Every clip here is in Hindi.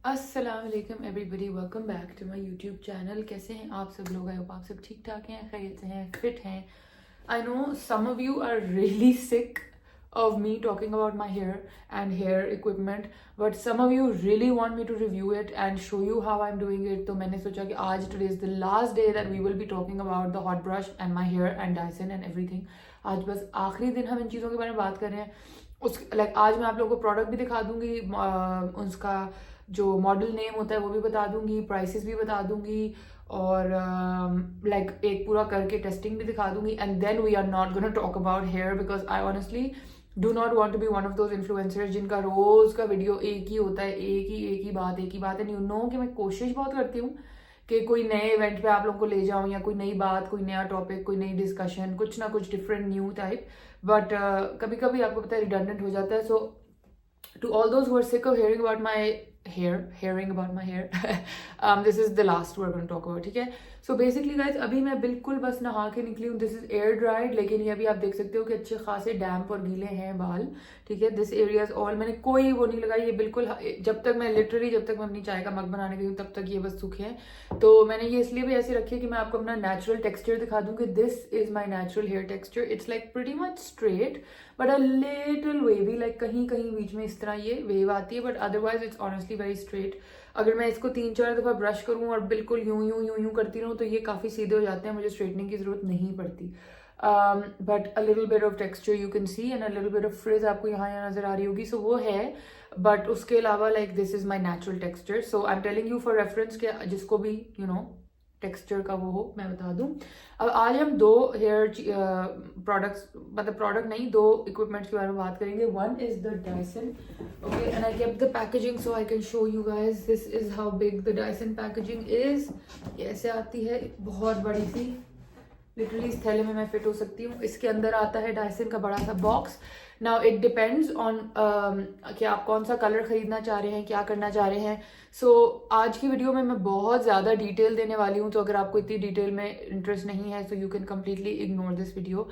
अस्सलाम वालेकुम everybody, welcome back to my YouTube channel. कैसे हैं आप सब लोग? आई होप आप सब ठीक ठाक हैं, खैरियत से हैं, फिट हैं। I know some of you are really sick of me talking about my hair and hair equipment, but some of you really want me to review it and show you how I'm doing it. तो मैंने सोचा कि आज today is the last day that we will be talking about the hot brush and my hair and Dyson and everything. आज बस आखिरी दिन हम इन चीज़ों के बारे में बात कर रहे हैं। उस आज मैं आप लोगों को प्रोडक्ट भी दिखा दूंगी, उसका जो मॉडल नेम होता है वो भी बता दूंगी, प्राइसेस भी बता दूंगी, और एक पूरा करके टेस्टिंग भी दिखा दूंगी। And then we are not gonna talk about hair because I honestly do not want to be one of those influencers जिनका रोज का वीडियो एक ही होता है, एक ही बात। एंड यू नो कि मैं कोशिश बहुत करती हूँ कि कोई नए इवेंट पे आप लोगों को ले जाऊं, या कोई नई बात, कोई नया टॉपिक, कोई नई डिस्कशन, कुछ ना कुछ डिफरेंट न्यू टाइप। बट कभी कभी आपको पता है रिडंडेंट हो जाता है। सो to all those who are sick of hearing about my hair, this is the last we're going to talk about, ठीक है? So basically guys, अभी मैं बिल्कुल बस नहा के निकली हूँ। This is air dried, लेकिन ये अभी आप देख सकते हो कि अच्छे खासे डैम्प और गीले हैं बाल, ठीक है? This area is all, मैंने कोई वो नहीं लगाई, ये बिल्कुल जब तक मैं अपनी चाय का मग बनाने गई हूँ तब तक ये बस सूखे हैं। तो मैंने ये इसलिए भी ऐसे रखी है कि मैं आपको अपना नेचुरल टेक्सचर दिखा दूँ कि this is my natural hair texture. It's like pretty much straight but a little wavy, like कहीं कहीं बीच में इस तरह ये वेव आती है, but otherwise it's honestly very straight. अगर मैं इसको 3-4 दफा ब्रश करूं और बिल्कुल यूं करती रहूं तो ये काफी सीधे हो जाते हैं, मुझे स्ट्रेटनिंग की जरूरत नहीं पड़ती। But a little bit of texture you can C and a little bit of fridge आपको यहाँ नजर आ रही होगी, सो वो है। बट उसके अलावा like this is my natural texture. So I am telling you for reference के जिसको भी टेक्सचर का वो हो, मैं बता दूं। अब आज हम दो हेयर प्रोडक्ट्स, मतलब प्रोडक्ट नहीं, दो इक्विपमेंट्स के बारे में बात करेंगे। One is the Dyson, okay, and I kept the packaging so I can show you guys. This is how big the Dyson packaging is. ये ऐसे आती है, बहुत बड़ी सी, लिटरली इस थैले में मैं फिट हो सकती हूँ। इसके अंदर आता है डायसन का बड़ा सा box. Now it depends on कि आप कौन सा कलर खरीदना चाह रहे हैं, क्या करना चाह रहे हैं। सो आज की वीडियो में मैं बहुत ज़्यादा डिटेल देने वाली हूँ, तो अगर आपको इतनी डिटेल में इंटरेस्ट नहीं है so you can completely ignore this video.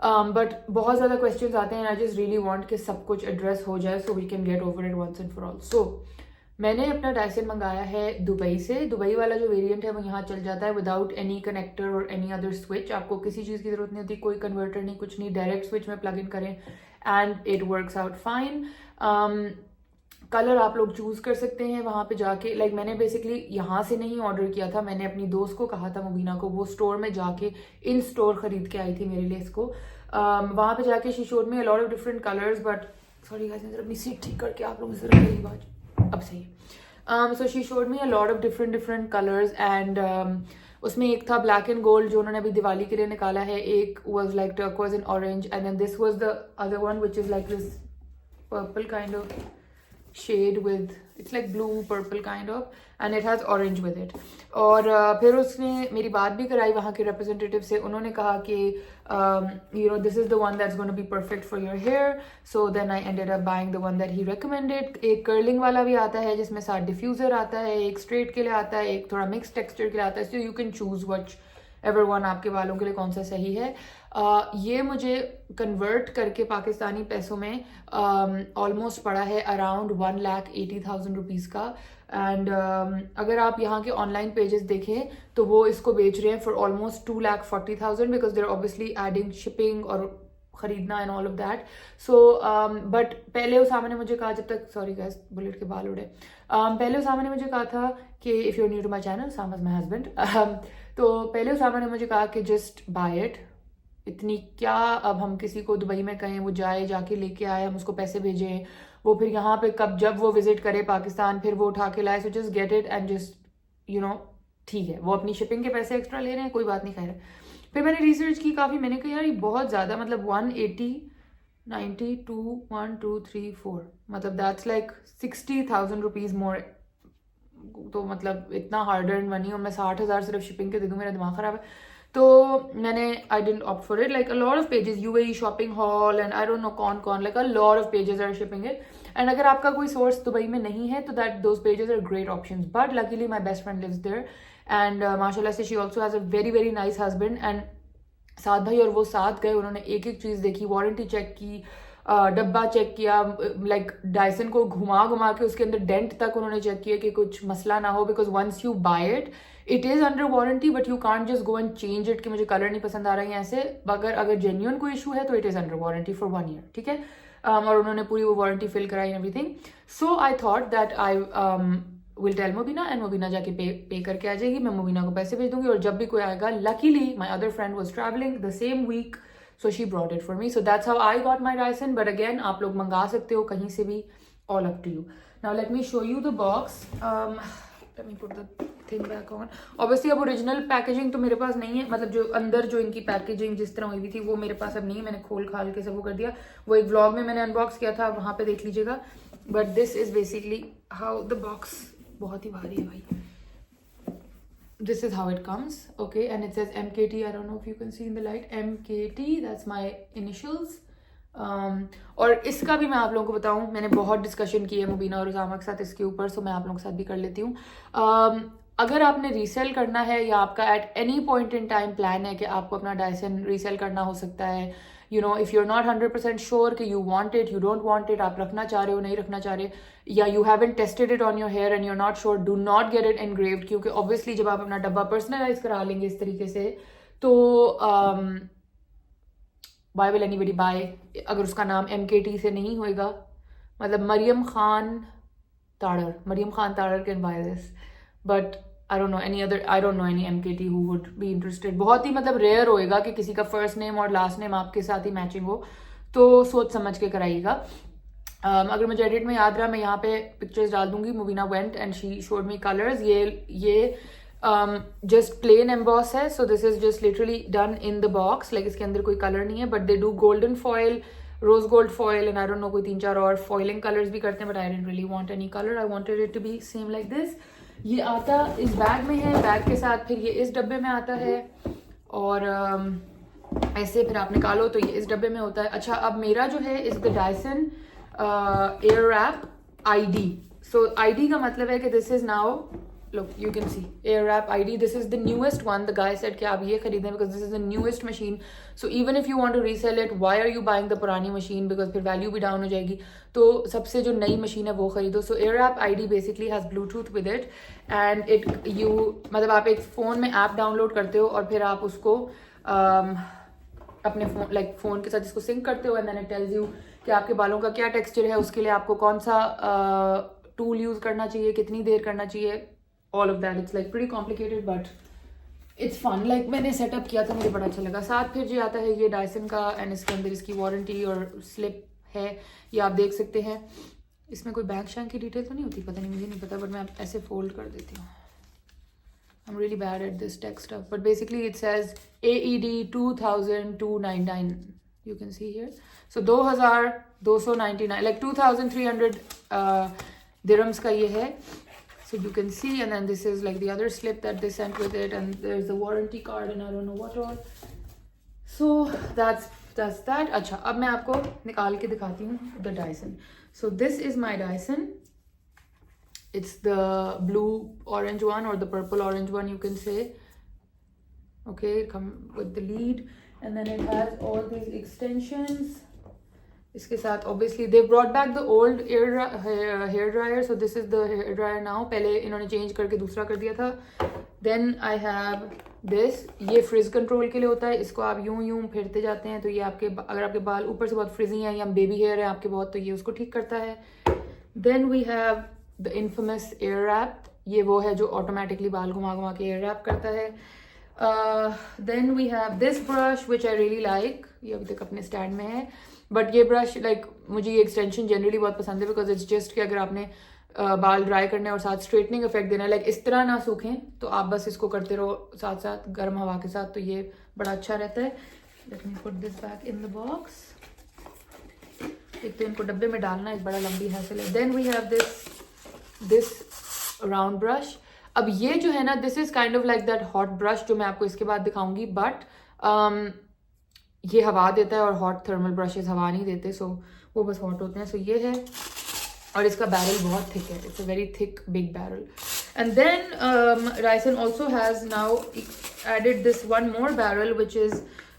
But बहुत ज़्यादा क्वेश्चंस आते हैं, आई जस्ट रियली वांट कि सब कुछ एड्रेस हो जाए so we can get over it once and for all. So मैंने अपना डायसन मंगाया है दुबई से। दुबई वाला जो वेरिएंट है वो यहाँ चल जाता है विदाउट एनी कनेक्टर और एनी अदर स्विच। आपको किसी चीज़ की जरूरत नहीं होती, कोई कन्वर्टर नहीं, कुछ नहीं, डायरेक्ट स्विच में प्लग इन करें and it works out fine. Colour आप लोग चूज कर सकते हैं वहाँ पे जाके। लाइक मैंने बेसिकली यहाँ से नहीं ऑर्डर किया था, मैंने अपनी दोस्त को कहा था, मुबीना को, वो स्टोर में जाके इन स्टोर खरीद के आई थी मेरे लिए इसको। वहाँ पे जाके she showed me a lot of different colours, but sorry guys, मैं अपनी सीट ठीक करके आप लोगों से मेरी बात अब सही है। So she showed me a lot of different colours and उसमें एक था ब्लैक एंड गोल्ड जो उन्होंने अभी दिवाली के लिए निकाला है, एक was like turquoise and orange, and then this was the other one which is like this purple kind of shade with, it's like blue purple kind of, and it has orange with it. और फिर उसने मेरी बात भी कराई वहाँ के रिप्रेजेंटेटिव से। उन्होंने कहा कि this is the one that's going to be perfect for your hair. So then I ended up buying the one that he recommended. एक कर्लिंग वाला भी आता है जिसमें साथ डिफ्यूजर आता है, एक स्ट्रेट के लिए आता है, एक थोड़ा मिक्स टेक्सचर के लिए आता है। So you can choose which ever one आपके बालों के लिए कौन सा सही है। ये मुझे कन्वर्ट करके पाकिस्तानी पैसों में ऑलमोस्ट पड़ा है अराउंड 1,80,000 रुपीज़ का। एंड अगर आप यहाँ के ऑनलाइन पेजेस देखें तो वो इसको बेच रहे हैं for almost 2,40,000 because there obviously adding shipping और खरीदना and all of that. So but पहले उसामा ने मुझे कहा, जब तक, सॉरी गाइस बुलेट के बाल उड़े, पहले उसामा ने मुझे कहा था कि if you new to my channel, Usama is my husband, तो पहले उसामा ने मुझे कहा कि जस्ट बाय इट। इतनी क्या, अब हम किसी को दुबई में कहें वो जाके लेके आए, हम उसको पैसे भेजें, वो फिर यहाँ पे जब वो विजिट करे पाकिस्तान फिर वो उठा के लाए। So just get it and just ठीक है, वो अपनी शिपिंग के पैसे एक्स्ट्रा ले रहे हैं, कोई बात नहीं, खैर। फिर मैंने रिसर्च की काफ़ी, मैंने कहा यार ये बहुत ज़्यादा, मतलब 180, 92, 1, 2, 3, 4, मतलब दैट्स लाइक 60,000 रुपीज़ मोर। तो मतलब इतना हार्ड अर्न मनी और मैं 60,000 सिर्फ शिपिंग के दे दूँ, मेरा दिमाग ख़राब है। तो मैंने I didn't opt for it. Like a lot of pages, UAE shopping hall and I don't know कौन, like a lot of pages are shipping it. And अगर आपका कोई सोर्स दुबई में नहीं है तो that those pages are great options, but luckily my best friend lives there and माशाल्लाह से she also has a very very nice husband. And साथ भाई और वो साथ गए, उन्होंने एक एक चीज़ देखी, वारंटी चेक की, डब्बा चेक किया, लाइक डायसन को घुमा घुमा के उसके अंदर डेंट तक उन्होंने चेक किया कि कुछ मसला ना हो, because once you buy it is under warranty but you can't just go and change it कि मुझे कलर नहीं पसंद आ रहा है ऐसे। अगर जेन्युइन कोई इशू है तो it is under warranty for 1 year, ठीक है। और उन्होंने पूरी वो वारंटी फिल कराई everything. So I thought that I will tell Mobina and Mobina जाके पे करके आ जाएगी, मैं मोबिना को पैसे भेज दूंगी और जब भी कोई आएगा, luckily my other friend was travelling the same week, so she brought it for me. So that's how I got my Dyson. But again, आप लोग मंगा सकते हो कहीं से भी, all up to you. Now let me show you the box. Let me put the thing back on. Obviously अब ओरिजिनल पैकेजिंग तो मेरे पास नहीं है, मतलब जो अंदर जो इनकी पैकेजिंग जिस तरह हुई थी वो मेरे पास अब नहीं है, मैंने खोल खाल के सब वो कर दिया। वो एक व्लॉग में मैंने अनबॉक्स किया था, वहाँ पे देख लीजिएगा। But this is basically how the box, बहुत ही भारी है भाई। This is how it comes, okay, and it says MKT. I don't know if you can see in the light, MKT, that's my initials. और इसका भी मैं आप लोगों को बताऊं, मैंने बहुत डिस्कशन की है मुबीना और उसामा के साथ इसके ऊपर, सो मैं आप लोगों के साथ भी कर लेती हूँ। अगर आपने रीसेल करना है या आपका at any point in time plan है कि आपको अपना डायसन रीसेल करना हो सकता है, you know, if you are not 100% sure कि you want it, you don't want it, आप रखना चाह रहे हो नहीं रखना चाह रहे, या you haven't tested it on your hair and you are not sure, do not get it engraved, क्योंकि ऑब्वियसली जब आप अपना डब्बा पर्सनलाइज करा लेंगे इस तरीके से तो वाई विल एनीबडी बाय, अगर उसका नाम MKT से नहीं होएगा, मतलब Maryam Khan Tarar can buy this, but I don't know any MKT who would be interested. बहुत ही मतलब रेयर होएगा कि किसी का फर्स्ट नेम और लास्ट नेम आपके साथ ही मैचिंग हो, तो सोच समझ के कराइएगा। अगर मुझे एडिट में याद रहा, मैं यहाँ पे पिक्चर्स डाल दूंगी। Mubina went and she showed me colours. ये जस्ट प्लेन एम्बॉस है, so this is just literally done in the box, like इसके अंदर कोई कलर नहीं है, but they do golden foil, rose gold foil and I don't know कोई 3-4 और फॉइलिंग कलर्स भी करते हैं, but I didn't really want any colour, I wanted it to be same like this. ये आता इस बैग में है, बैग के साथ फिर ये इस डब्बे में आता है और ऐसे फिर आप निकालो तो ये इस डब्बे में होता है। अच्छा, अब मेरा जो है is the Dyson airwrap ID। So ID का मतलब है कि this is now, look you can see Airwrap ID, this is the newest one. The guy said कि आप ये खरीदें because this is the newest machine, so even if you want to resell it, why are you buying the पुरानी machine, because फिर value भी down हो जाएगी, तो सबसे जो नई मशीन है वो खरीदो। So Airwrap ID basically has Bluetooth with it and it you मतलब आप एक फ़ोन में ऐप डाउनलोड करते हो और फिर आप उसको अपने फोन लाइक फ़ोन के साथ इसको सिंक करते हो and then it tells you कि आपके बालों का क्या टेक्सचर है, उसके लिए आपको कौन सा टूल यूज़ करना चाहिए, कितनी देर करना चाहिए, all of that. It's like pretty complicated but it's fun. Like मैंने सेटअप किया था, मुझे बड़ा अच्छा लगा। साथ फिर जो आता है ये डायसन का एंड इसके अंदर इसकी वारंटी और स्लिप है, ये आप देख सकते हैं। इसमें कोई बैंक शैंक की डिटेल तो नहीं होती, पता नहीं, मुझे नहीं पता, बट मैं ऐसे फोल्ड कर देती हूँ। I'm really bad at this tech stuff, but basically it says AED 2299, you can see here. So 2299, like 2300 dirhams का ये है, so you can see, and then this is like the other slip that they sent with it, and there's the warranty card and I don't know what all. So that's that. अच्छा, अब मैं आपको निकाल के दिखाती हूँ the Dyson. So this is my Dyson. It's the blue orange one or the purple orange one, you can say. Okay, come with the lead, and then it has all these extensions. इसके साथ obviously they brought back the old hair dryer, so this is the hair dryer now. पहले इन्होंने change करके दूसरा कर दिया था. Then I have this, ये frizz control के लिए होता है, इसको आप यूं फेरते जाते हैं तो ये आपके, अगर आपके बाल ऊपर से बहुत फ्रिजी हैं या बेबी हेयर है आपके बहुत, तो ये उसको ठीक करता है. Then we have the infamous Airwrap, ये वो है जो automatically बाल घुमा के Airwrap करता है. Then we have this brush which I really like, ये अभी तक अपने स्टैंड में है, बट ये ब्रश लाइक मुझे ये एक्सटेंशन जनरली बहुत पसंद है बिकॉज इट्स जस्ट कि अगर आपने बाल ड्राई करने और साथ स्ट्रेटनिंग इफेक्ट देना है, लाइक इस तरह ना सूखें, तो आप बस इसको करते रहो साथ साथ गर्म हवा के साथ, तो ये बड़ा अच्छा रहता है. Let me put this back in the box. एक तो इनको डब्बे में डालना एक बड़ा लंबी हैसल है. Then we have this round brush. अब ये जो है ना, this is kind of like that hot brush जो मैं आपको इसके बाद दिखाऊंगी, बट ये हवा देता है और हॉट थर्मल ब्रशेस हवा नहीं देते, सो वो बस हॉट होते हैं. सो ये है, और इसका बैरल बहुत थिक है, it's a very thick big barrel. And then Dyson also has now added this one more barrel which is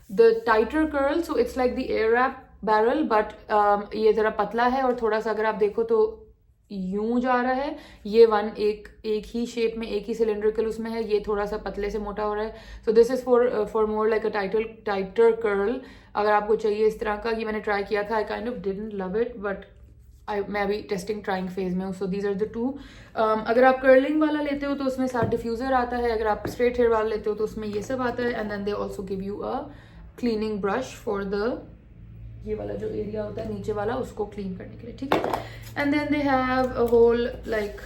the tighter curl, so it's like the Airwrap barrel, but ये ज़रा पतला है और थोड़ा सा अगर आप देखो तो यूं जा रहा है। ये वन एक ही शेप में, एक ही सिलेंड्रिकल उसमें है, ये थोड़ा सा पतले से मोटा हो रहा है। So this is for more like a tighter curl. अगर आपको चाहिए इस तरह का, ये मैंने ट्राई किया था, I kind of didn't love it, but मैं अभी टेस्टिंग ट्राइंग फेज में हूँ। So these are the two. अगर आप कर्लिंग वाला लेते हो तो उसमें साथ डिफ्यूज़र आता है, अगर आप स्ट्रेट हेयर वाला लेते हो तो उसमें ये सब आता है। And then they also give you a cleaning brush for the, ये वाला जो एरिया होता है नीचे वाला, उसको क्लीन करने के लिए, ठीक है। And then they have a whole like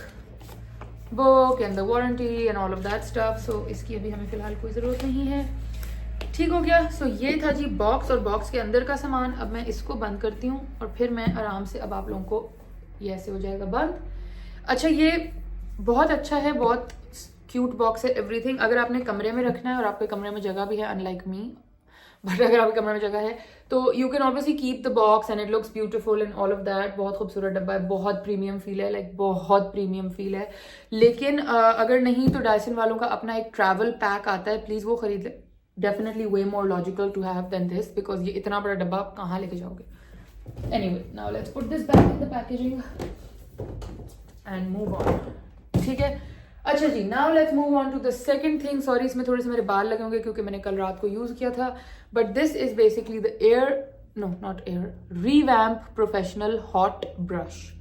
book and the warranty and all of that stuff. So इसकी अभी हमें फिलहाल कोई ज़रूरत नहीं है। ठीक हो गया। सो ये था जी बॉक्स, और बॉक्स के अंदर का सामान। अब मैं इसको बंद करती हूँ और फिर मैं आराम से, अब आप लोगों को ये ऐसे हो जाएगा बंद। अच्छा, ये बहुत अच्छा है, बहुत क्यूट बॉक्स है, एवरीथिंग। अगर आपने कमरे में रखना है और आपके कमरे में जगह भी है, अनलाइक मी, बट अगर आपके कमरे में जगह है तो you can obviously keep the box and it looks beautiful and all of that. बहुत खूबसूरत डब्बा है, बहुत प्रीमियम फील है, लाइक बहुत प्रीमियम फील है। लेकिन अगर नहीं तो डायसन वालों का अपना एक ट्रैवल पैक आता है, प्लीज़ वो खरीद ले। Definitely way more logical to have than this, because ये इतना बड़ा डब्बा आप कहाँ लेके जाओगे। Anyway, now let's put this back in the packaging and move on, ठीक है। अच्छा जी, now let's move on to the second thing. Sorry, इसमें थोड़े से मेरे बाल लगे होंगे क्योंकि मैंने कल रात को यूज किया था, but this is basically the revamp professional hot brush.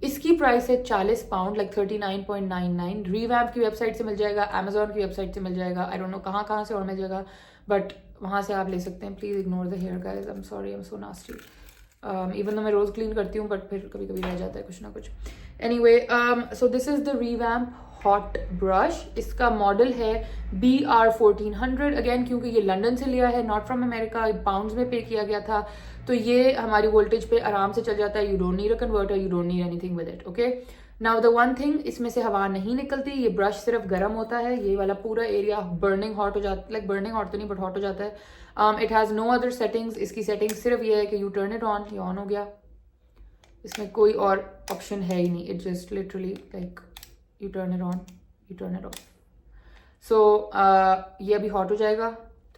इसकी प्राइस है 40 पाउंड, लाइक 39.99। रिवैम्प की वेबसाइट से मिल जाएगा, अमेजोन की वेबसाइट से मिल जाएगा, आई डोंट नो कहाँ से और मिल जाएगा, बट वहाँ से आप ले सकते हैं। Please ignore the hair guys, I am sorry, I am so nasty. Even तो मैं रोज क्लीन करती हूँ, बट फिर कभी कभी रह जाता है कुछ ना कुछ। Anyway, so this is the revamp hot brush. इसका मॉडल है BR1400। अगेन, क्योंकि ये लंदन से लिया है, नॉट फ्रॉम अमेरिका, पाउंड्स में पे किया गया था, तो ये हमारी वोल्टेज पे आराम से चल जाता है। You don't need a converter, you don't need anything with it, okay. Now the one thing, इसमें से हवा नहीं निकलती, ये ब्रश सिर्फ गर्म होता है। ये वाला पूरा एरिया बर्निंग हॉट हो जाता है, लाइक बर्निंग हॉट तो नहीं बट हॉट हो जाता है। It has no other settings. इसकी सेटिंग सिर्फ ये है कि यू टर्न इट ऑन, ये ऑन हो गया। इसमें कोई और ऑप्शन है ही नहीं, it just literally like you turn it on, you turn it off. So ये अभी हॉट हो जाएगा,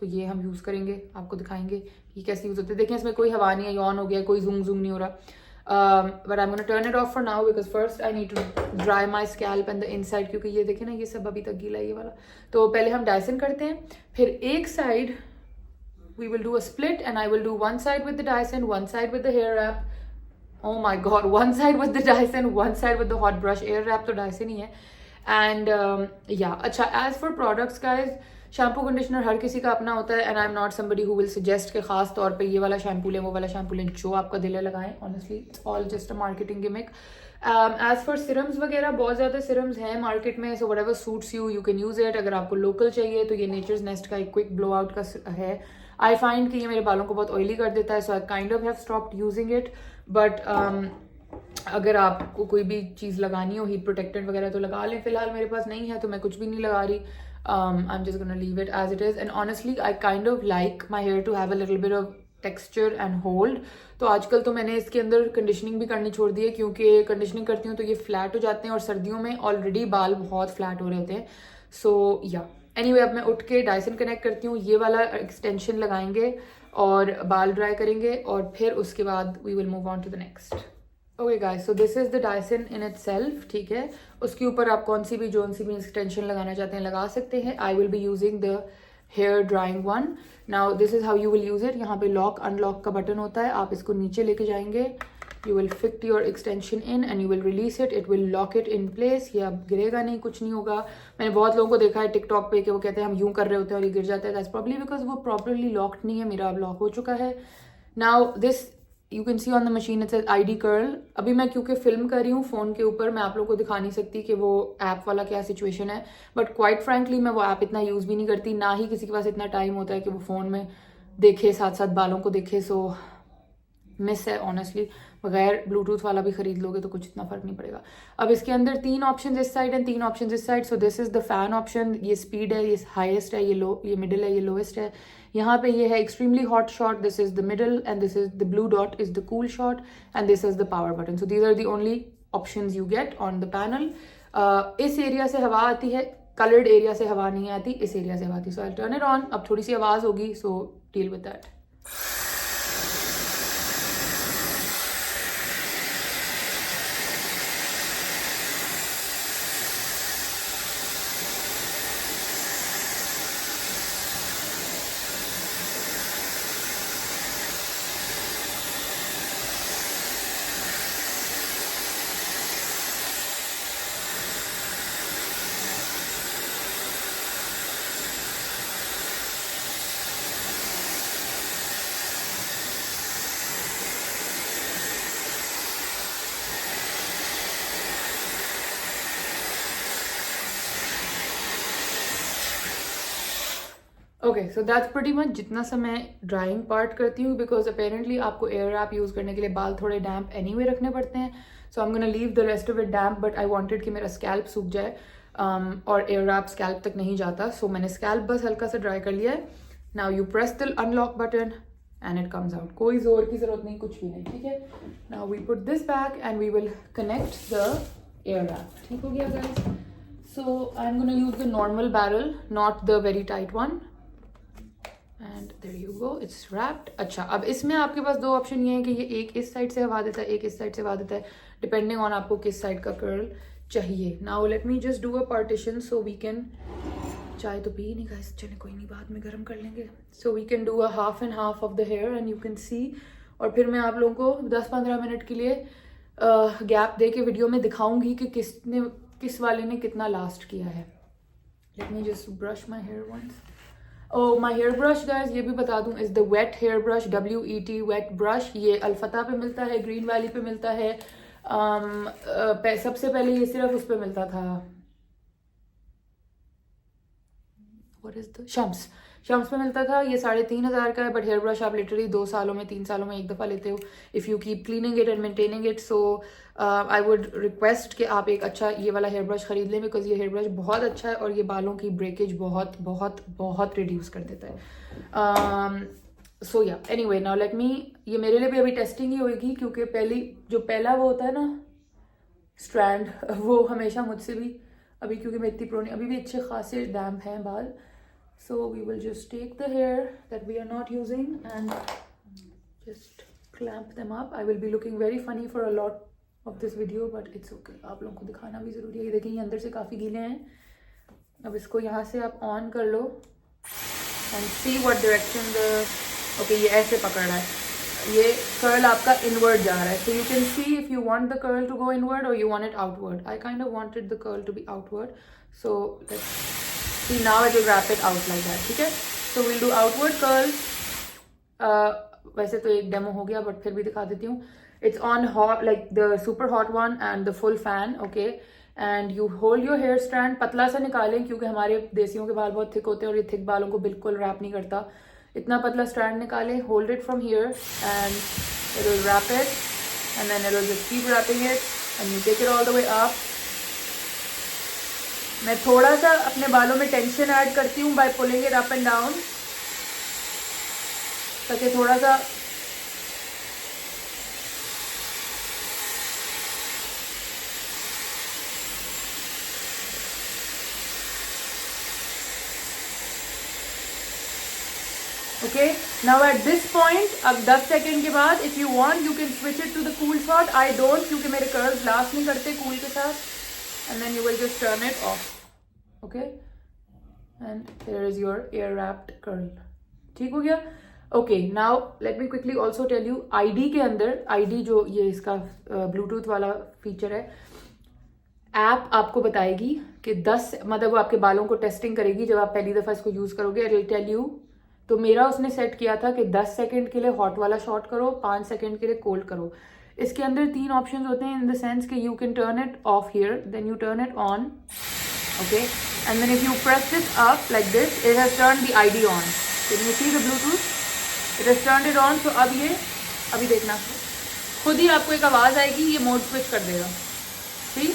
तो ये हम यूज़ करेंगे, आपको दिखाएंगे ये कैसे यूज़ होते हैं। देखिए, इसमें कोई हवा नहीं है, ये ऑन हो गया, कोई जूम नहीं हो रहा। But I am gonna turn it off for now, because first I need to dry my scalp and the inside, क्योंकि ये देखे ना, ये सब अभी तक गीला है ये वाला। तो पहले हम डायसन करते हैं, फिर एक side we will do a split and I will do one side with the Dyson, one side with the hair wrap. Oh my god, one side with the Dyson, one side with the hot brush. Air wrap तो Dyson ही है। And yeah, अच्छा, as for products guys, shampoo conditioner हर किसी का अपना होता है, and I am not somebody who will suggest के खास तौर पे ये वाला शैम्पू लें, वो वाला शैम्पू लें, जो आपका दिल है लगाएं। Honestly it's all just a marketing gimmick. As for serums वगैरह, बहुत ज़्यादा सिरम्स हैं मार्केट में, so whatever suits you, you can use it. अगर आपको लोकल चाहिए तो ये नेचर्स नेस्ट का एक क्विक ब्लो आउट का है। आई फाइंड कि ये मेरे बालों को बहुत ऑयली कर देता है, so I kind of have stopped using it. But अगर आपको कोई भी चीज़ लगानी हो, हीट प्रोटेक्टेड वगैरह, तो लगा लें। फिलहाल मेरे पास नहीं है तो मैं कुछ भी नहीं लगा रही। I am just gonna leave it as it is. And honestly I kind of like my hair to have a little bit of texture and hold. तो आजकल तो मैंने इसके अंदर कंडीशनिंग भी करनी छोड़ दी है, क्योंकि कंडीशनिंग करती हूँ तो ये फ्लैट हो जाते हैं, और सर्दियों में ऑलरेडी बाल बहुत फ्लैट हो रहे होते हैं। सो या एनीवे, अब मैं उठ के डायसन कनेक्ट करती हूँ, ये वाला एक्सटेंशन लगाएंगे और बाल ड्राई करेंगे, और फिर उसके बाद we will move on to the next. Okay guys, so this is the Dyson in itself, ठीक है। उसके ऊपर आप कौन सी भी एक्सटेंशन लगाना चाहते हैं लगा सकते हैं। I will be using the hair drying one. Now this is how you will use it. यहाँ पे लॉक अनलॉक का बटन होता है, आप इसको नीचे लेके जाएंगे, you will fit your extension in and you will release it, it will lock it in place. ये अब गिरेगा नहीं, कुछ नहीं होगा। मैंने बहुत लोगों को देखा है टिकटॉक पे कि वो कहते हैं हम यूं कर रहे होते हैं और ये गिर जाता है। दैट्स प्रॉब्ली बिकॉज वो प्रॉपरली लॉक्ड नहीं है। मेरा अब लॉक हो चुका है। Now this you can C on the machine it's ID curl. अभी मैं क्योंकि फिल्म कर रही हूँ फ़ोन के ऊपर, मैं आप लोगों को दिखा नहीं सकती कि वो ऐप वाला क्या सिचुएशन है, बट क्वाइट फ्रैंकली मैं वो ऐप इतना यूज़ भी नहीं करती, ना ही किसी के पास इतना टाइम होता है कि वो फ़ोन में देखे, साथ साथ बालों को देखे। सो मिस है ऑनेस्टली। बगैर ब्लूटूथ वाला भी खरीद लोगे तो कुछ इतना फर्क नहीं पड़ेगा। अब इसके अंदर 3 ऑप्शन इस साइड एंड 3 ऑप्शन इस side. So this is the fan option. ये स्पीड है, ये हाईएस्ट है, ये लो, ये मिडिल है, ये लोएस्ट है। यहाँ पे ये है extremely hot shot, this is the middle, and this is the blue dot is the cool shot, and this is the power button. So these are the only options you get on the panel. इस एरिया से हवा आती है, कलर्ड एरिया से हवा नहीं आती, इस एरिया से हवा आती है। So I turn it on. अब थोड़ी सी आवाज होगी, so deal with that. Okay, so that's pretty much जितना सा मैं ड्राइंग पार्ट करती हूँ, बिकॉज अपेरेंटली आपको एयर रैप यूज़ करने के लिए बाल थोड़े डैम्प एनीवे रखने पड़ते हैं. So I am gonna leave the rest of it damp, but I wanted कि मेरा स्कैल्प सूख जाए. और एयर रैप स्कैल्प तक नहीं जाता, सो मैंने स्कैल्प बस हल्का सा ड्राई कर लिया है. Now you press the unlock button and it comes out. कोई जोर की जरूरत नहीं, कुछ भी नहीं, ठीक है. Now we put this back and we will connect the air wrap. ठीक हो गया guys. So I am gonna use the normal barrel, not the very tight one. And there you go, it's wrapped. अच्छा, अब इसमें आपके पास दो ऑप्शन ये है कि ये एक इस साइड से हवा देता है, एक इस साइड से हवा देता है, डिपेंडिंग ऑन आपको किस साइड का कर्ल चाहिए. Now let me just do a partition so we can, चाय तो पी नहीं गाइस, चले कोई नहीं, बाद में गर्म कर लेंगे. So we can do a half and half of the hair and you can see. और फिर मैं आप लोगों को 10-15 मिनट के लिए गैप दे के वीडियो में दिखाऊंगी कि किस वाले ने कितना लास्ट किया है. Let me just brush my hair once. Oh, my hair brush guys, ये भी बता दूं, is the wet hair brush, WET wet brush. ये अल्फता पे मिलता है, ग्रीन वैली पे मिलता है. सबसे पहले ये सिर्फ उस पे मिलता था, what is the शम्स पे मिलता था. ये 3,500 का है, बट हेयर ब्रश आप लिटरली 2 सालों में 3 सालों में एक दफ़ा लेते हो if you keep cleaning it and maintaining it. So I would request कि आप एक अच्छा ये वाला हेयर ब्रश खरीद लें, बिकॉज ये हेयर ब्रश बहुत अच्छा है और ये बालों की ब्रेकेज बहुत बहुत बहुत रिड्यूस कर देता है. सो या एनीवे, नाउ लेट मी, ये मेरे लिए भी अभी टेस्टिंग ही होगी, क्योंकि पहला वो होता है ना स्ट्रैंड, वो हमेशा मुझसे भी अभी, क्योंकि मैं इतनी पुरानी, अभी भी अच्छे खासे डैम्प हैं बाल. So we will just take the hair that we are not using and just clamp them up. I will be looking very funny for a lot of this video, but it's okay. आप लोगों को दिखाना भी ज़रूरी है. ये देखिए, ये अंदर से काफ़ी गीले हैं. अब इसको यहाँ से आप ऑन कर लो and see what direction the, okay, ये ऐसे पकड़ रहा है. ये कर्ल आपका इनवर्ड जा रहा है. So you can see if you want the curl to go inward or you want it outward. I kind of wanted the curl to be outward. So let's see, now it will wrap it out like that. ठीक है. So we'll do outward curl. वैसे तो एक डेमो हो गया, बट फिर भी दिखा देती हूँ. It's on hot, like the super hot one and the full fan. Okay, and you hold your hair strand. पतला सा निकालें, क्योंकि हमारे देसियों के बाल बहुत थिक होते हैं और ये थिक बालों को बिल्कुल रैप नहीं करता. इतना पतला स्ट्रैंड निकालें, hold it from here and it will wrap it and then it will just keep wrapping it and you take it all the way up. मैं थोड़ा सा अपने बालों में टेंशन ऐड करती हूँ by pulling it up and down, ताकि थोड़ा सा okay. Now at this point, अब 10 सेकेंड के बाद if you want you can switch it to the cool shot. I don't, क्योंकि मेरे कर्ल्स लास्ट नहीं करते कूल के साथ. And then you will just turn it off. Okay, and there is your air wrapped curl. ठीक हो गया. Okay, now let me quickly also tell you, ID के अंदर, ID जो ये इसका ब्लूटूथ वाला फीचर है, ऐप आपको बताएगी कि 10, मतलब वो आपके बालों को टेस्टिंग करेगी जब आप पहली दफ़ा इसको यूज़ करोगे. It will tell you. तो मेरा उसने सेट किया था कि 10 सेकेंड के लिए हॉट वाला शॉट करो, 5 सेकेंड के लिए कोल्ड करो. इसके अंदर 3 ऑप्शंस होते हैं, इन द सेंस कि you can turn it off here, then you turn it on. Okay, and then if you press this up like this, it has turn the ID on. Can you see the Bluetooth? It has turn it on. So अब ये, अभी देखना खुद ही आपको एक आवाज़ आएगी, ये मोड स्विच कर देगा. सी,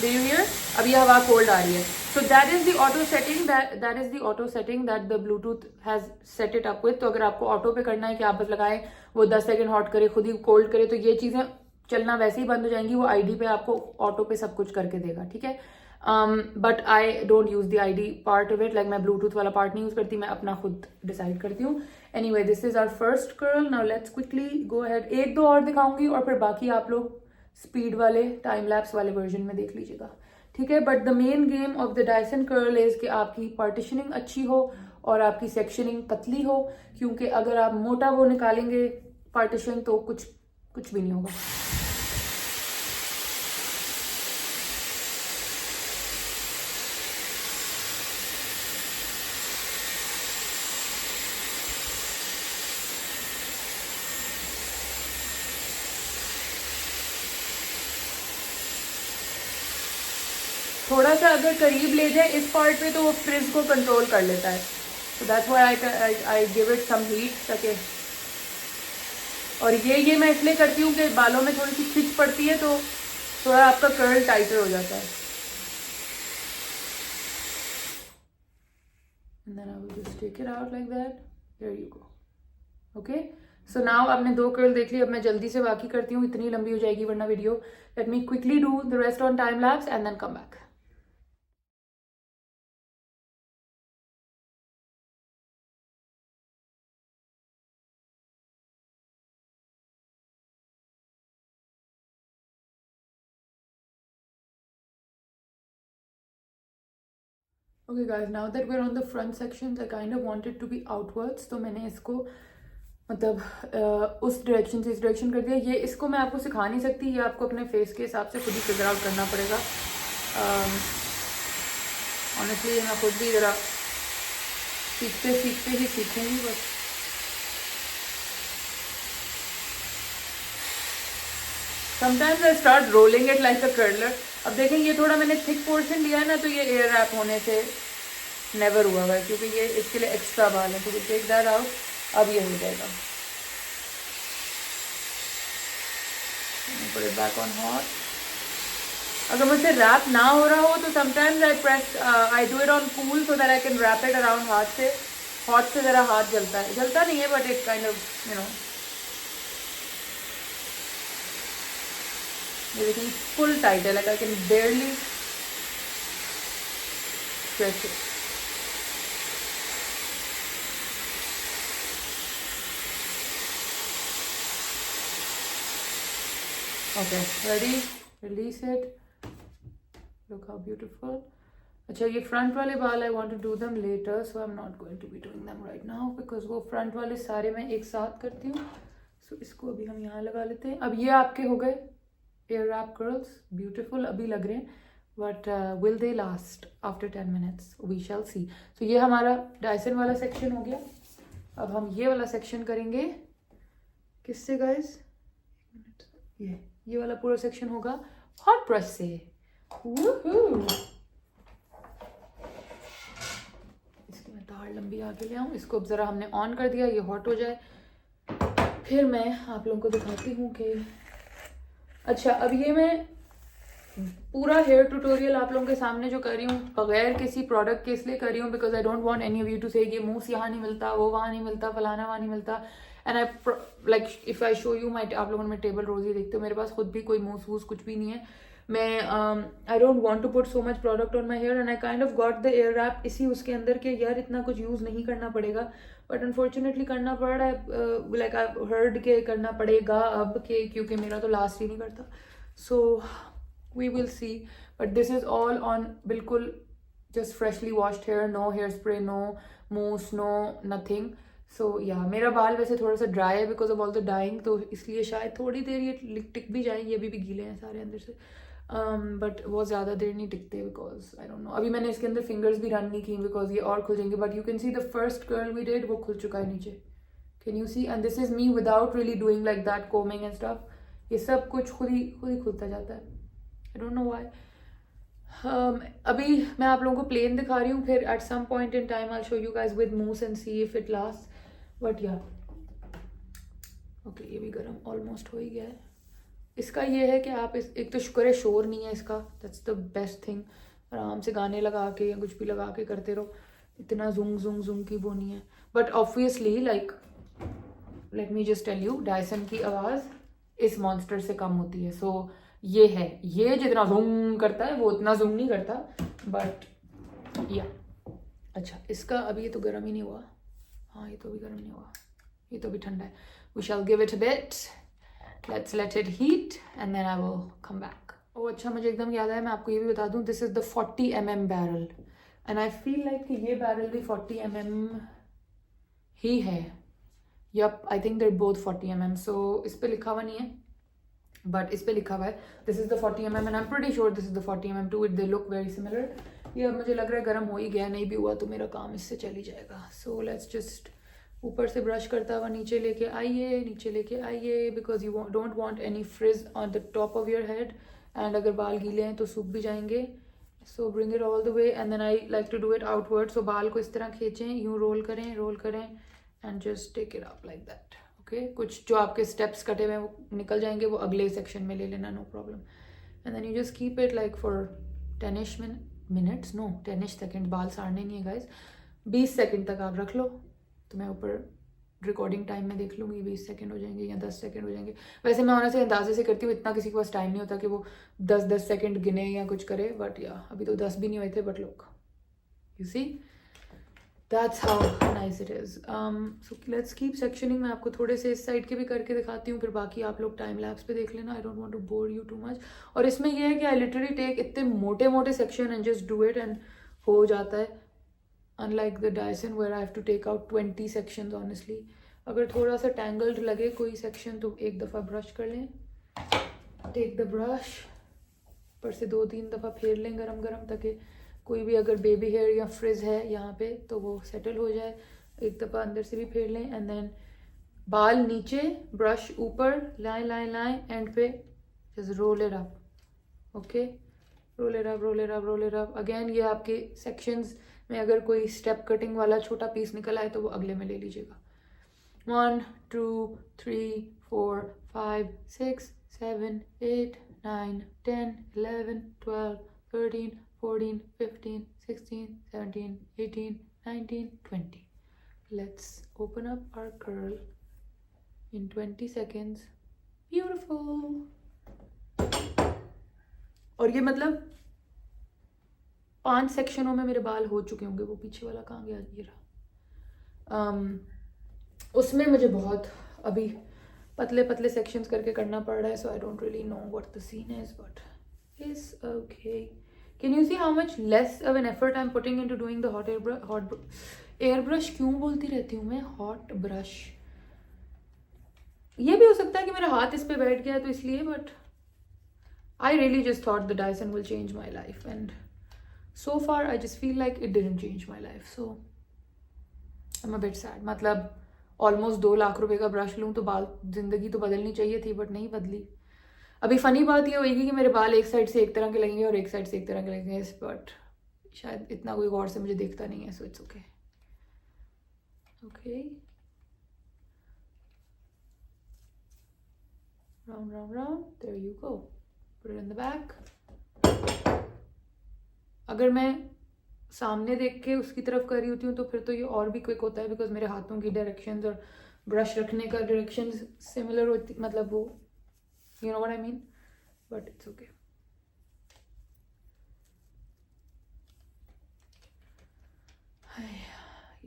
डू यू हियर? अब ये हवा कोल्ड आ रही है. So that is the auto setting, that is the auto setting that the Bluetooth has set it up with. तो अगर आपको ऑटो पे करना है कि आप बस लगाएं, वो 10 सेकेंड हॉट करे, खुद ही कोल्ड करे, तो ये चीज़ें चलना वैसे ही बंद हो जाएंगी. वो आईडी पे आपको ऑटो पे सब कुछ करके देगा. ठीक है. But I don't use the ID part of it, like मैं ब्लूटूथ वाला पार्ट नहीं यूज करती, मैं अपना खुद डिसाइड करती हूँ. Anyway, this is our first curl. Now let's quickly go ahead. 1-2 और दिखाऊंगी और फिर बाकी आप लोग स्पीड वाले, टाइम लैप्स वाले वर्जन में देख लीजिएगा. ठीक है. But the main game of the Dyson curl is कि आपकी पार्टीशनिंग अच्छी हो और आपकी सेक्शनिंग पतली हो, क्योंकि अगर आप मोटा वो निकालेंगे पार्टीशन तो कुछ भी नहीं होगा. थोड़ा सा अगर करीब ले जाए इस पार्ट पे तो वो फ्रिज को कंट्रोल कर लेता है. So that's why I give it some heat ताकि, और ये मैं इसलिए करती हूँ कि बालों में थोड़ी सी खिंच पड़ती है तो थोड़ा आपका कर्ल टाइटर हो जाता है. And then I will just take it out like that. There you go. Okay. So now आपने 2 कर्ल देख ली. अब मैं जल्दी से बाकी करती हूँ, इतनी लंबी हो जाएगी वरना video. Let me quickly do the rest on time lapse and then come back. Okay guys, now that we're on the front sections, I kind of want it to be outwards. तो मैंने इसको मतलब उस डायरेक्शन से इस डायरेक्शन कर दिया. ये इसको मैं आपको सिखा नहीं सकती, ये आपको अपने फेस के हिसाब से खुद ही फिगर आउट करना पड़ेगा. ऑनेस्टली मैं खुद भी ज़रा सीखते सीखते ही सीखूंगी बस. Sometimes I start rolling it like a curler. अब देखें ये थोड़ा मैंने थिक पोर्शन लिया है ना, तो ये एयर रैप होने से नेवर हुआ है क्योंकि ये इसके लिए एक्स्ट्रा बाल है. तो टेक दैट आउट. अब ये हो जाएगा. put it back on hot. अगर मुझसे रैप ना हो रहा हो तो sometimes I do it on cool so that I can wrap it around हाथ से. हॉट से ज़रा हाथ जलता है, जलता नहीं है but it kind of you know. ये देखिए फुल टाइट है, like I can बेयरली stretch it. Okay, ready? Release it. Look how beautiful. अच्छा ये फ्रंट वाले बाल I want to do them later, so I'm not going to be doing them right now because वो फ्रंट वाले सारे मैं एक साथ करती हूँ. So इसको अभी हम यहाँ लगा लेते हैं. अब ये आपके हो गए ear wrap curls, beautiful अभी लग रहे हैं, but will they last after 10 minutes? We shall see. So ये हमारा डायसन वाला सेक्शन हो गया. अब हम ये वाला सेक्शन करेंगे किससे guys? ये वाला पूरा सेक्शन होगा हॉट ब्रश से. इसकी मैं तार लंबी आगे ले आऊँ. इसको अब ज़रा हमने ऑन कर दिया, ये हॉट हो जाए फिर मैं आप लोगों को दिखाती हूँ कि अच्छा अब ये मैं पूरा हेयर ट्यूटोरियल आप लोगों के सामने जो कर रही हूँ बगैर किसी प्रोडक्ट के इसलिए कर रही हूँ because I don't want any of you to say ये मूस यहाँ नहीं मिलता, वो वहाँ नहीं मिलता, फलाना वहाँ नहीं मिलता. And I like if I show you माई, आप लोगों ने टेबल रोज ही देखते हो, मेरे पास खुद भी कोई मूस वूस कुछ भी नहीं है. मैं I don't want to put so much product on my hair and I kind of got the air wrap इसी उसके अंदर के यार इतना कुछ यूज़ नहीं करना पड़ेगा बट अनफॉर्चुनेटली करना पड़ रहा है. लाइक आई हर्ड के करना पड़ेगा अब के क्योंकि मेरा तो लास्ट ही नहीं करता. So we will see but this is all on बिल्कुल just freshly washed hair, no hair spray, no mousse, no nothing. So या मेरा बाल वैसे थोड़ा सा ड्राई है because of all the dyeing, तो इसलिए शायद थोड़ी देर ये टिक भी जाए. ये अभी भी गीले हैं सारे अंदर से बट वो ज़्यादा देर नहीं टिकते बिकॉज आई डोंट नो. अभी मैंने इसके अंदर फिंगर्स भी रन नहीं की बिकॉज ये और खुल जाएंगे. But you can see the first curl we did वो खुल चुका है नीचे. Can you see? And this is me without really doing like that combing and stuff. ये सब कुछ खुद ही खुलता जाता है. I don't know why. अभी मैं आप लोगों को प्लेन दिखा रही हूँ, फिर at some point in time I show you guys with mousse and see if it last. But yeah okay ये भी गर्म ऑलमोस्ट हो ही गया है. इसका ये है कि आप एक तो शुक्र है शोर नहीं है इसका, दैट्स द बेस्ट थिंग. आराम से गाने लगा के या कुछ भी लगा के करते रहो, इतना जूम जूम जूम की वो नहीं है. But obviously like let me just tell you, Dyson की आवाज़ इस मॉन्स्टर से कम होती है. सो ये है, ये जितना जूम करता है वो उतना जूम नहीं करता बट या. अच्छा इसका अभी ये तो गर्म ही नहीं हुआ. हाँ ये तो भी गर्म नहीं हुआ, ये तो भी ठंडा है. We shall give it a bit, let's let it heat and then I will come back. Oh अच्छा मुझे एकदम याद आया, मैं आपको ये भी बता दूं, this is the 40 mm barrel and I feel like कि ये बैरल भी 40 mm ही है. Yup I think they're both 40 mm. So इस पर लिखा हुआ नहीं है बट इस पे लिखा हुआ है this is the 40 mm and I am pretty sure this is the 40 mm to it. They look very similar. ये अब मुझे लग रहा है गर्म हो ही गया, नहीं भी हुआ तो मेरा काम इससे चल ही जाएगा. सो लेट्स जस्ट ऊपर से ब्रश करता हुआ नीचे लेके आइए because you don't want any frizz on the top of your head. And अगर बाल गीले हैं तो सूख भी जाएंगे so bring it all the way and then I like to do it outward. So बाल को इस तरह खींचें, यूँ रोल करें and just take it up like that. Okay, कुछ जो आपके स्टेप्स कटे हुए हैं वो निकल जाएंगे, वो अगले सेक्शन में ले लेना, no problem. And then you just keep it like for 10ish minutes, no 10ish second. बाल साड़ने नहीं है गाइज. 20 सेकेंड तक आप रख लो. तो मैं ऊपर रिकॉर्डिंग टाइम में देख लूँगी 20 सेकेंड हो जाएंगे या 10 सेकेंड हो जाएंगे. वैसे मैं होने से अंदाजे से करती हूँ, इतना किसी के पास टाइम नहीं होता कि वो 10 सेकेंड गिने या कुछ करे. बट या अभी तो 10 भी नहीं हुए थे. But look, you see, that's how nice it is. So let's keep sectioning. मैं आपको थोड़े से इस साइड के भी करके दिखाती हूँ, फिर बाकी आप लोग टाइम लैप्स पे देख लेना. I don't want to bore you too much. और इसमें यह है कि आई लिटरली टेक इतने मोटे मोटे section and just do it and हो जाता है. Unlike the Dyson where I have to take out 20 sections honestly. अगर थोड़ा सा टैंगल्ड लगे कोई सेक्शन तो एक दफ़ा ब्रश कर लें. टेक द ब्रश, पर से 2-3 दफ़ा फेर लें गरम गरम, ताकि कोई भी अगर बेबी हेयर या फ्रिज है यहाँ पे तो वो सेटल हो जाए. एक दफ़ा अंदर से भी फेर लें. एंड देन बाल नीचे, ब्रश ऊपर, लाएं एंड पे just roll it up. Okay, roll it up. Again ये आपके सेक्शंस में अगर कोई स्टेप कटिंग वाला छोटा पीस निकल आए तो वो अगले में ले लीजिएगा. 1 2 3 4 5 6 7 8 9 10 11 12 13 14 15 16 17 18 19 20. Let's open up our curl in 20 seconds. Beautiful. और ये मतलब 5 सेक्शनों में मेरे बाल हो चुके होंगे. वो पीछे वाला कहाँ गया? ये रहा. उसमें मुझे बहुत अभी पतले पतले सेक्शंस करके करना पड़ रहा है. So I don't really know what the scene is, but it's okay. Can you see how much less of an effort I am putting into doing the hot air brush. क्यों बोलती रहती हूँ मैं हॉट ब्रश? ये भी हो सकता है कि मेरा हाथ इस पे बैठ गया तो इसलिए, but I really just thought the Dyson will change my life and so far I just feel like it didn't change my life, so I'm a bit sad. मतलब ऑलमोस्ट 2 लाख रुपए का ब्रश लूँ तो बाल जिंदगी तो बदलनी चाहिए थी, बट नहीं बदली. अभी फनी बात ये होगी कि मेरे बाल एक साइड से एक तरह के लगेंगे और एक साइड से एक तरह के लगेंगे, बट शायद इतना कोई गौर से मुझे देखता नहीं है. So it's okay. Okay, round, there you go. Put it in the back. अगर मैं सामने देख के उसकी तरफ कर रही होती हूँ तो फिर तो ये और भी क्विक होता है, बिकॉज मेरे हाथों की डायरेक्शंस और ब्रश रखने का डायरेक्शंस सिमिलर होती, मतलब वो you know what I mean. But it's okay.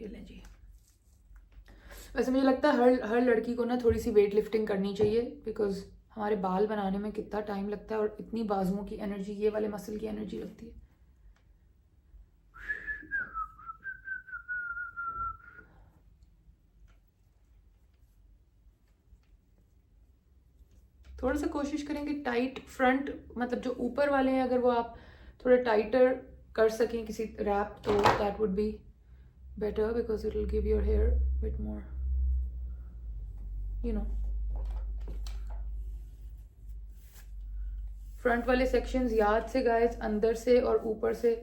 ये लें जी. वैसे मुझे लगता है हर लड़की को ना थोड़ी सी वेट लिफ्टिंग करनी चाहिए, बिकॉज हमारे बाल बनाने में कितना टाइम लगता है और इतनी बाजुओं की एनर्जी, ये वाले मसल की एनर्जी लगती है. थोड़ा सा कोशिश करेंगे टाइट फ्रंट, मतलब जो ऊपर वाले हैं अगर वो आप थोड़ा टाइटर कर सकें किसी रैप, तो that would be better, because it will give your hair bit more you know. Front वाले सेक्शंस याद से गाइस अंदर से और ऊपर से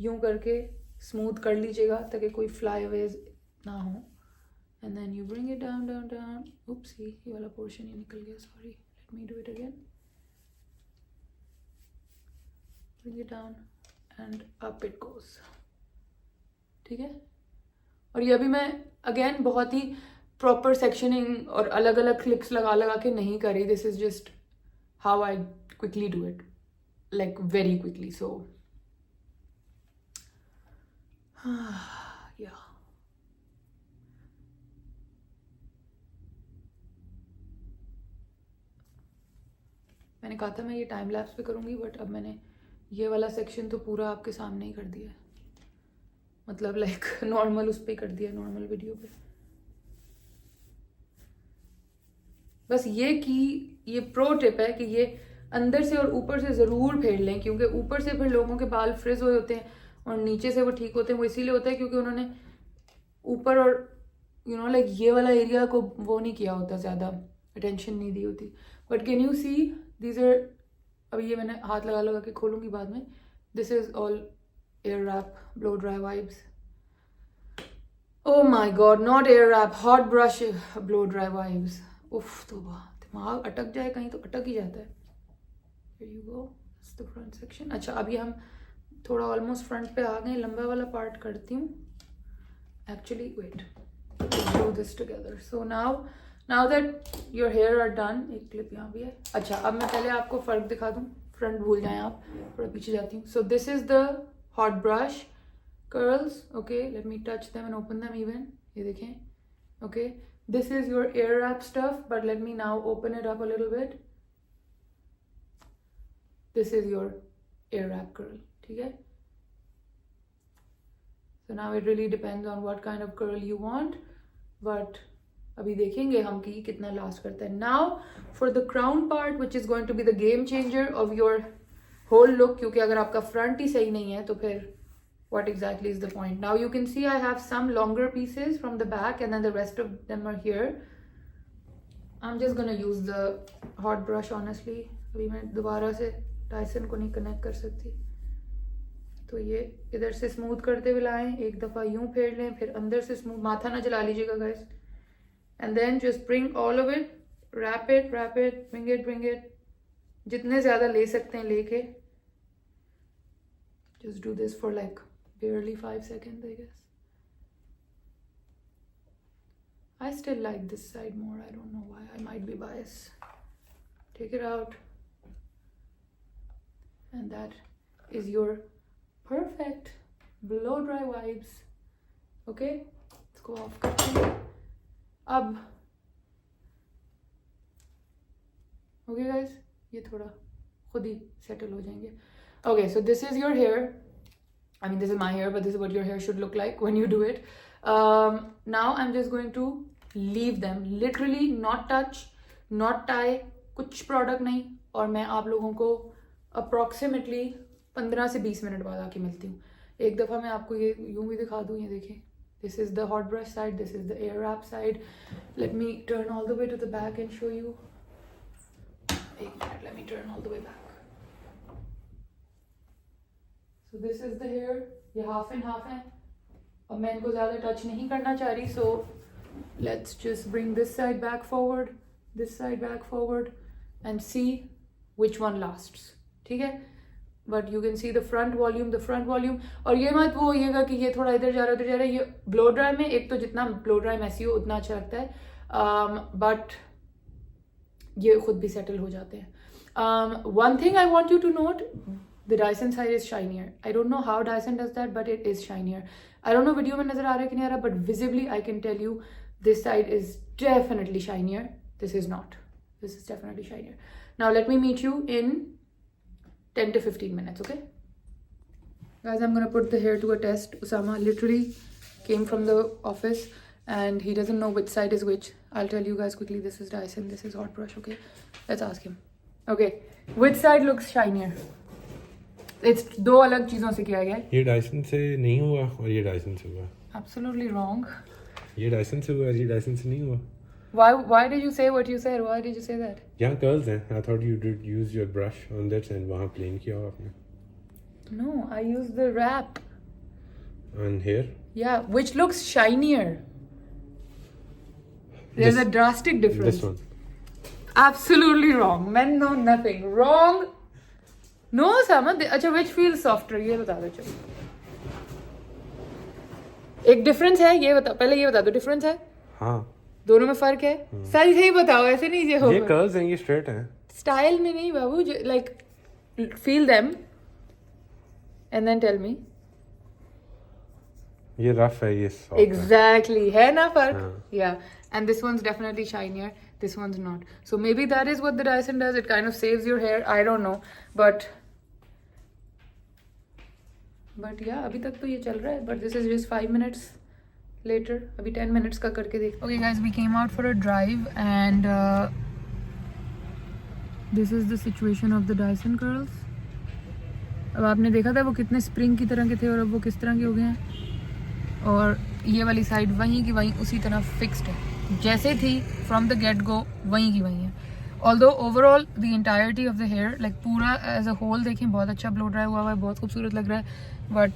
यूं करके स्मूथ कर लीजिएगा ताकि कोई फ्लाईवेज ना हो. And then you bring it down. Oopsie, ये वाला पोर्शन ही निकल गया, sorry. Let me do it again. Bring it down and up it goes. ठीक है. और ये अभी मैं अगेन बहुत ही प्रॉपर सेक्शनिंग और अलग अलग क्लिप्स लगा के नहीं करी. This is just how I quickly do it, like very quickly. So या मैंने कहा था मैं ये टाइम लैप्स पे करूँगी, बट अब मैंने ये वाला सेक्शन तो पूरा आपके सामने ही कर दिया है, मतलब लाइक नॉर्मल उस पर कर दिया, नॉर्मल वीडियो पे. बस ये प्रो टिप है कि ये अंदर से और ऊपर से ज़रूर फेर लें, क्योंकि ऊपर से फिर लोगों के बाल फ्रिज हुए होते हैं और नीचे से वो ठीक होते हैं. वो इसीलिए होता है क्योंकि उन्होंने ऊपर और यू नो लाइक ये वाला एरिया को वो नहीं किया होता, ज़्यादा अटेंशन नहीं दी होती. But can you see these are, अभी ये मैंने हाथ लगा के खोलूँगी बाद में, This is all air wrap blow dry vibes. Oh my god, not air wrap, hot brush blow dry vibes. उफ तोबा, दिमाग अटक जाए कहीं तो अटक ही जाता है. Here you go, that's the front section. अच्छा अभी हम थोड़ा ऑलमोस्ट फ्रंट पे आ गए. लंबा वाला पार्ट करती हूँ. Actually wait, let's do this together. So now that your hair are done, एक क्लिप यहाँ भी है. अच्छा अब मैं पहले आपको फर्क दिखा दूँ. फ्रंट भूल जाएं आप, थोड़ा पीछे जाती हूँ. So this is the hot brush curls. Okay, let me touch them and open them even. ये देखें. Okay, this is your air wrap stuff, but let me now open it up a little bit. This is your air wrap curl. ठीक है. So now it really depends on what kind of curl you want, but अभी देखेंगे हम कि कितना लास्ट करता है. Now for the crown part, which is going to be the game changer of your whole look, क्योंकि अगर आपका front ही सही नहीं है तो फिर what exactly is the point? Now you can see I have some longer pieces from the back and then the rest of them are here. I'm just gonna use the hot brush honestly. अभी मैं दोबारा से Dyson को नहीं कनेक्ट कर सकती, तो ये इधर से स्मूथ करते हुए लाएं. एक दफ़ा यूं फेर लें, फिर अंदर से स्मूथ. माथा ना जला लीजिएगा guys. And then just bring all of it, wrap it, bring it. जितने ज़्यादा ले सकते हैं लेके. Just do this for like barely 5 seconds, I guess. I still like this side more. I don't know why. I might be biased. Take it out. And that is your perfect blow dry vibes. Okay? Let's go off करते हैं. अब okay guys, ये थोड़ा खुद ही settle हो जाएंगे. Okay, so this is your hair. I mean, this is my hair, but this is what your hair should look like when you do it. Now I'm just going to leave them. Literally not touch, not tie, कुछ product नहीं. और मैं आप लोगों को approximately 15 से 20 मिनट बाद आके मिलती हूँ. एक दफ़ा मैं आपको ये यूँ भी दिखा दूँ. ये देखें. This is the hot brush side. This is the air wrap side. Let me turn all the way to the back and show you. एक minute, let me turn all the way back. So this is the hair. ये half and half है. अब मैं इनको ज़्यादा touch नहीं करना चाह रही. So let's just bring this side back forward, this side back forward, and see which one lasts. ठीक है? But you can see the front volume. और ये मत वो होइएगा कि ये थोड़ा इधर जा रहा है. ये blow dry में एक तो जितना blow dry messy हो उतना अच्छा लगता है. But ये खुद भी settle हो जाते हैं. One thing I want you to note, the Dyson side is shinier. I don't know how Dyson does that, but it is shinier. I don't know video में नजर आ रहा है कि नहीं आ रहा, but visibly I can tell you this side is definitely shinier. This is not. This is definitely shinier. Now let me meet you in 10 to 15 minutes, okay? Guys, I'm gonna put the hair to a test. Usama literally came from the office and he doesn't know which side is which. I'll tell you guys quickly. This is Dyson, this is hot brush, okay? Let's ask him. Okay, which side looks shinier? It's दो अलग चीजों से किया गया है. ये Dyson से नहीं हुआ और ये Dyson से हुआ. Absolutely wrong. ये Dyson से हुआ, ये Dyson से नहीं हुआ. Why did you say what you said? Why did you say that? यहाँ curls हैं. I thought you did use your brush on that and वहाँ plain किया हुआ आपने. No, I used the wrap. And here? Yeah, which looks shinier. There's a drastic difference. This one. Absolutely wrong. Men know nothing. Wrong. No, Sama. अच्छा, which feels softer? ये बता दो चलो. एक difference है. ये बता. पहले ये बता दो. Difference है? हाँ. दोनों में फर्क है. सही बताओ. ऐसे नहीं ये होगा. ये curls हैं, ये straight हैं. Style में नहीं बाबू. Like feel them and then tell me. ये rough है, ये soft Exactly. है ना फर्क? हाँ. Yeah. And this one's definitely shinier. This one's not. So maybe that is what the Dyson does. It kind of saves your hair. I don't know. But yeah, अभी तक तो ये चल रहा है. But this is just 5 minutes later. अभी 10 minutes का करके देख. Okay guys, we came out for a drive and this is the situation of the Dyson curls. अब आपने देखा था वो कितने स्प्रिंग की तरह के थे और अब वो किस तरह के हो गए हैं. और ये वाली साइड वहीं की वहीं उसी तरह फिक्स्ड है. जैसे थी फ्रॉम द गेट गो वहीं की वहीं है. Although overall the entirety of the hair like पूरा एज अ होल देखें बहुत अच्छा ब्लो ड्राई हुआ है, बहुत खूबसूरत लग रहा है. बट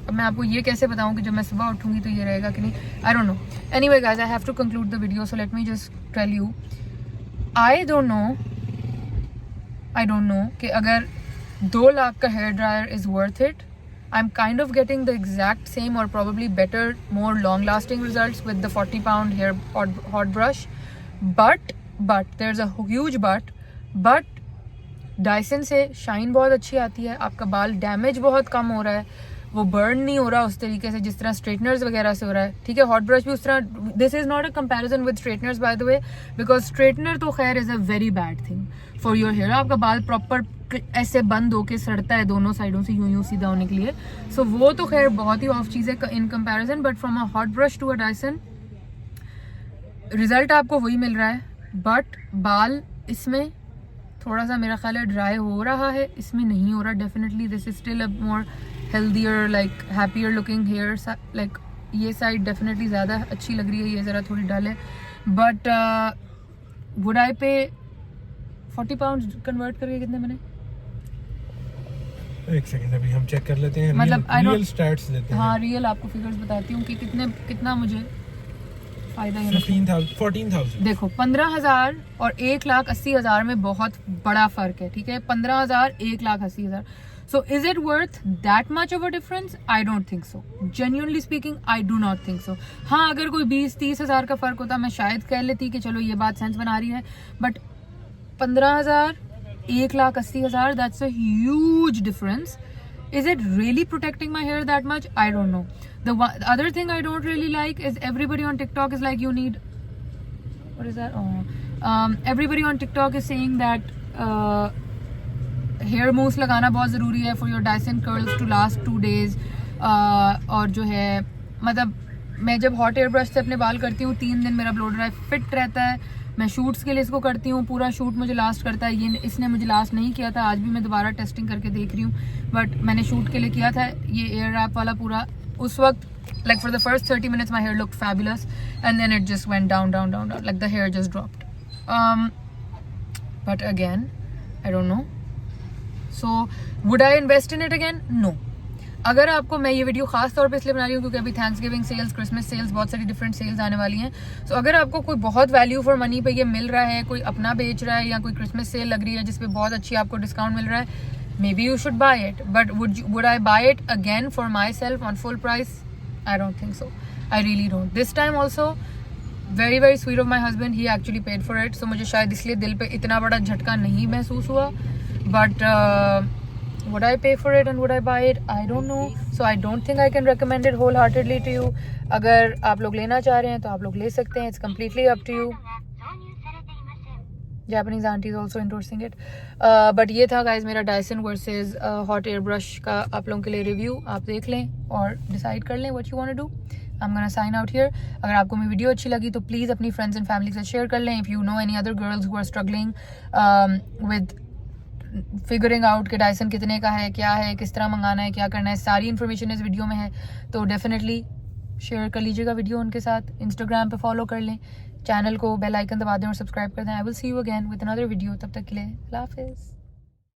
अब मैं आपको ये कैसे बताऊं कि जब मैं सुबह उठूंगी तो ये रहेगा कि नहीं, I don't know. Anyway guys, I have to conclude the video, so let me just tell you, I don't know कि अगर 2 लाख का hair dryer is worth it. I am kind of getting the exact same और probably better, more long lasting results with the 40 pound hair hot brush. But there's a huge but Dyson से शाइन बहुत अच्छी आती है, आपका बाल डैमेज बहुत कम हो रहा है, वो बर्न नहीं हो रहा उस तरीके से जिस तरह स्ट्रेटनर्स वगैरह से हो रहा है. ठीक है, हॉट ब्रश भी उस तरह. This is not a comparison with straighteners by the way, because straightener तो खैर is a very bad thing for your hair. आपका बाल प्रॉपर ऐसे बंद होके सड़ता है दोनों साइडों से यूं सीधा होने के लिए, सो वो तो खैर बहुत ही ऑफ चीज़ है in comparison. But from a hot brush to a Dyson result आपको वही मिल रहा है. बट बाल इसमें थोड़ा सा मेरा ख्याल है ड्राई हो रहा है, इसमें नहीं हो रहा. Definitely this is still a more healthier like happier looking hair. Like ये साइड डेफिनेटली ज़्यादा अच्छी लग रही है, ये ज़रा थोड़ी डल है. बट वुड आई पे 40 पाउंड कन्वर्ट करके कितने बने? एक सेकंड, अभी हम चेक कर लेते हैं. मतलब रियल स्टैट्स देते हैं. हाँ, रियल आपको फिगर्स बताती हूँ कि कितना मुझे फायदा है. 14,000. देखो 15,000 और 1,80,000 में बहुत बड़ा फर्क है. ठीक है, 15,000 1,80,000. So is it worth that much of a difference? I don't think so. Genuinely speaking I do not think so. हाँ, अगर कोई 20-30 हज़ार का फर्क होता मैं शायद कह लेती कि चलो ये बात सेंस बना रही है. But 15,000 1,80,000, that's a huge difference. Is it really protecting my hair that much? I don't know. The other thing I don't really like is everybody on TikTok is like, you need, what is that? Everybody on TikTok is saying that hair mousse लगाना बहुत ज़रूरी है for your Dyson curls to last 2 days. और जो है मतलब मैं जब हॉट एयर ब्रश से अपने बाल करती हूँ 3 दिन मेरा ब्लो ड्राई फिट रहता है. मैं शूट्स के लिए इसको करती हूँ, पूरा शूट मुझे लास्ट करता है. ये इसने मुझे लास्ट नहीं किया था, आज भी मैं दोबारा टेस्टिंग करके देख रही हूँ. बट मैंने शूट के लिए किया था ये एयर रैप वाला पूरा. उस वक्त like for the first 30 minutes my hair looked fabulous and then it just went down like the hair just dropped. But again I don't know. So would I invest in it again? No. अगर आपको, मैं ये वीडियो खास तौर पे इसलिए बना रही हूँ क्योंकि अभी थैंक्सगिविंग सेल्स, क्रिसमस सेल्स, बहुत सारी डिफरेंट सेल्स आने वाली हैं. सो अगर आपको कोई बहुत वैल्यू फॉर मनी पे ये मिल रहा है, कोई अपना बेच रहा है या कोई क्रिसमस सेल लग रही है जिसपे बहुत अच्छी आपको डिस्काउंट मिल रहा है, maybe you should buy it. But would I buy it again for myself on full price? I don't think so. I really don't. This time also very very sweet of my husband, he actually paid for it. So मुझे शायद इसलिए दिल पे इतना बड़ा झटका नहीं महसूस हुआ. But would I pay for it and would I buy it? I don't know. So I don't think I can recommend it wholeheartedly to you. अगर आप लोग लेना चाह रहे हैं तो आप लोग ले सकते हैं. It's completely up to you. Japanese auntie is also endorsing it. But ये था guys मेरा Dyson versus hot air brush का आप लोगों के लिए रिव्यू. आप देख लें और डिसाइड कर लें what you want to do. I'm gonna sign out here. अगर आपको मेरी वीडियो अच्छी लगी तो प्लीज़ अपनी फ्रेंड्स एंड फैमिली से शेयर कर लें. If you know any other girls who are struggling with figuring out कि डायसन कितने का है, क्या है, किस तरह मंगाना है, क्या करना है, सारी इन्फॉर्मेशन इस वीडियो में है. तो डेफिनेटली शेयर कर लीजिएगा वीडियो उनके साथ. इंस्टाग्राम पे फॉलो कर लें, चैनल को बेल आइकन दबा दें और सब्सक्राइब कर दें. I will see you again with another video. तब तक के लिए अल्लाह हाफिज़.